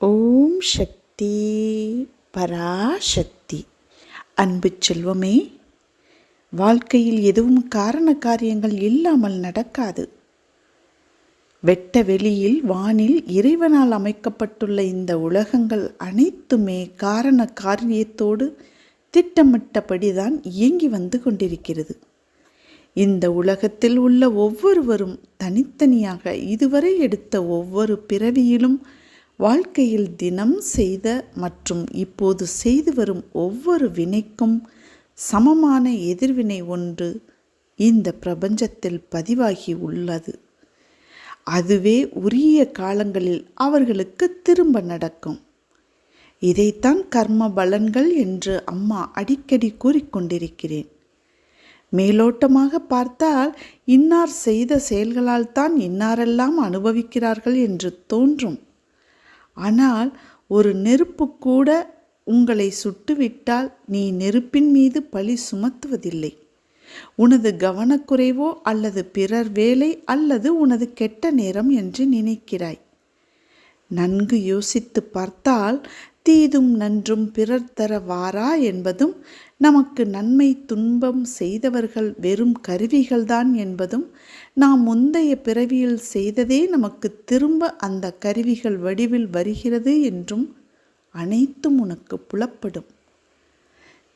ஓம் சக்தி பராசக்தி. அன்பு செல்வமே, வாழ்க்கையில் எதுவும் காரண காரியங்கள் இல்லாமல் நடக்காது. வெட்ட வெளியில் வானில் இறைவனால் அமைக்கப்பட்டுள்ள இந்த உலகங்கள் அனைத்துமே காரண காரியத்தோடு திட்டமிட்டபடிதான் இயங்கி வந்து கொண்டிருக்கிறது. இந்த உலகத்தில் உள்ள ஒவ்வொருவரும் தனித்தனியாக இதுவரை எடுத்த ஒவ்வொரு பிறவியிலும் வாழ்க்கையில் தினம் செய்த மற்றும் இப்போது செய்து வரும் ஒவ்வொரு வினைக்கும் சமமான எதிர்வினை ஒன்று இந்த பிரபஞ்சத்தில் பதிவாகி உள்ளது. அதுவே உரிய காலங்களில் அவர்களுக்கு திரும்ப நடக்கும். இதைத்தான் கர்ம பலன்கள் என்று அம்மா அடிக்கடி கூறிக்கொண்டிருக்கிறேன். மேலோட்டமாக பார்த்தால் இன்னார் செய்த செயல்களால் தான் இன்னாரெல்லாம் அனுபவிக்கிறார்கள் என்று தோன்றும். ஆனால் ஒரு நெருப்பு கூட உங்களை சுட்டுவிட்டால் நீ நெருப்பின் மீது பழி சுமத்துவதில்லை. உனது கவனக்குறைவோ அல்லது பிறர் வேலை அல்லது உனது கெட்ட நேரம் என்று நினைக்கிறாய். நன்கு யோசித்து பார்த்தால் தீதும் நன்றும் பிறர் தர வாரா என்பதும், நமக்கு நன்மை துன்பம் செய்தவர்கள் வெறும் கருவிகள்தான் என்பதும், நாம் முந்தைய பிறவியில் செய்ததே நமக்கு திரும்ப அந்த கருவிகள் வடிவில் வருகிறது என்றும் அனைத்தும் உனக்கு புலப்படும்.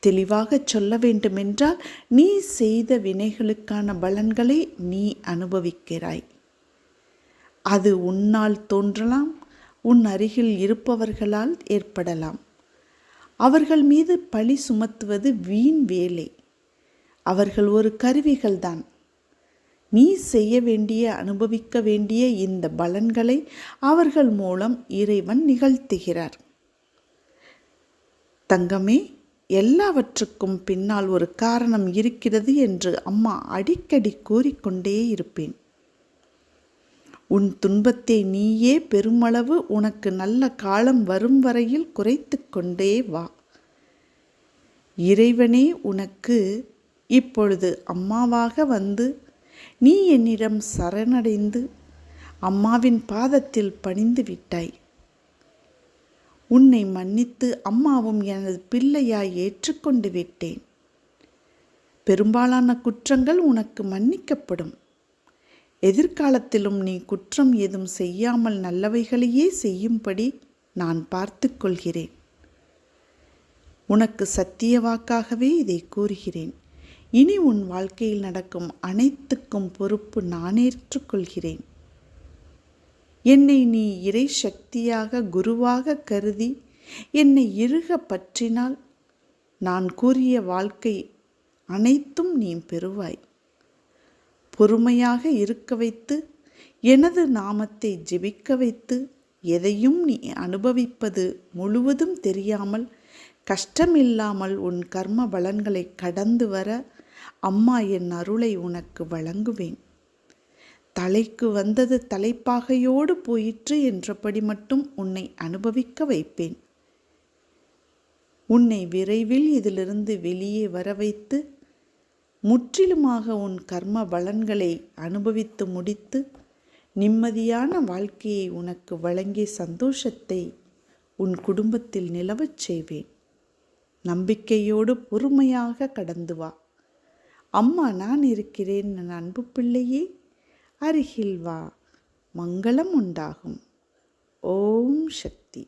தெளிவாக சொல்ல வேண்டுமென்றால், நீ செய்த வினைகளுக்கான பலன்களை நீ அனுபவிக்கிறாய். அது உன்னால் தோன்றலாம், உன் அருகில் இருப்பவர்களால் ஏற்படலாம். அவர்கள் மீது பழி சுமத்துவது வீண் வேலை. அவர்கள் ஒரு கருவிகள்தான். நீ செய்ய வேண்டிய அனுபவிக்க வேண்டிய இந்த பலன்களை அவர்கள் மூலம் இறைவன் நிகழ்த்துகிறார். தங்கமே, எல்லாவற்றுக்கும் பின்னால் ஒரு காரணம் இருக்கிறது என்று அம்மா அடிக்கடி கூறிக்கொண்டே இருப்பேன். உன் துன்பத்தை நீயே பெருமளவு உனக்கு நல்ல காலம் வரும் வரையில் குறைத்து கொண்டே வா. இறைவனே உனக்கு இப்பொழுது அம்மாவாக வந்து நீ என்னிடம் சரணடைந்து அம்மாவின் பாதத்தில் பணிந்து விட்டாய். உன்னை மன்னித்து அம்மாவும் எனது பிள்ளையாய் ஏற்றுக்கொண்டு விட்டேன். பெரும்பாலான குற்றங்கள் உனக்கு மன்னிக்கப்படும். எதிர்காலத்திலும் நீ குற்றம் ஏதும் செய்யாமல் நல்லவைகளையே செய்யும்படி நான் பார்த்து கொள்கிறேன். உனக்கு சத்திய வாக்காகவே இதை கூறுகிறேன். இனி உன் வாழ்க்கையில் நடக்கும் அனைத்துக்கும் பொறுப்பு நான் ஏற்றுக்கொள்கிறேன். என்னை நீ இறை சக்தியாக குருவாக கருதி என்னை இறுக பற்றினால் நான் கூறிய வாழ்க்கை அனைத்தும் நீ பெறுவாய். பொறுமையாக இருக்க வைத்து எனது நாமத்தை ஜெபிக்க வைத்து எதையும் நீ அனுபவிப்பது முழுவதும் தெரியாமல் கஷ்டமில்லாமல் உன் கர்ம பலன்களை கடந்து வர அம்மா என் அருளை உனக்கு வழங்குவேன். தலைக்கு வந்தது தலைப்பாகையோடு போயிற்று என்றபடி மட்டும் உன்னை அனுபவிக்க வைப்பேன். உன்னை விரைவில் இதிலிருந்து வெளியே வர வைத்து முற்றிலுமாக உன் கர்ம பலன்களை அனுபவித்து முடித்து நிம்மதியான வாழ்க்கையை உனக்கு வழங்கி சந்தோஷத்தை உன் குடும்பத்தில் நிலவச் செய்வேன். நம்பிக்கையோடு பொறுமையாக கடந்து வா. அம்மா நான் இருக்கிறேன், என் அன்பு பிள்ளையே, அருகில் வா. மங்களம் உண்டாகும். ஓம் சக்தி.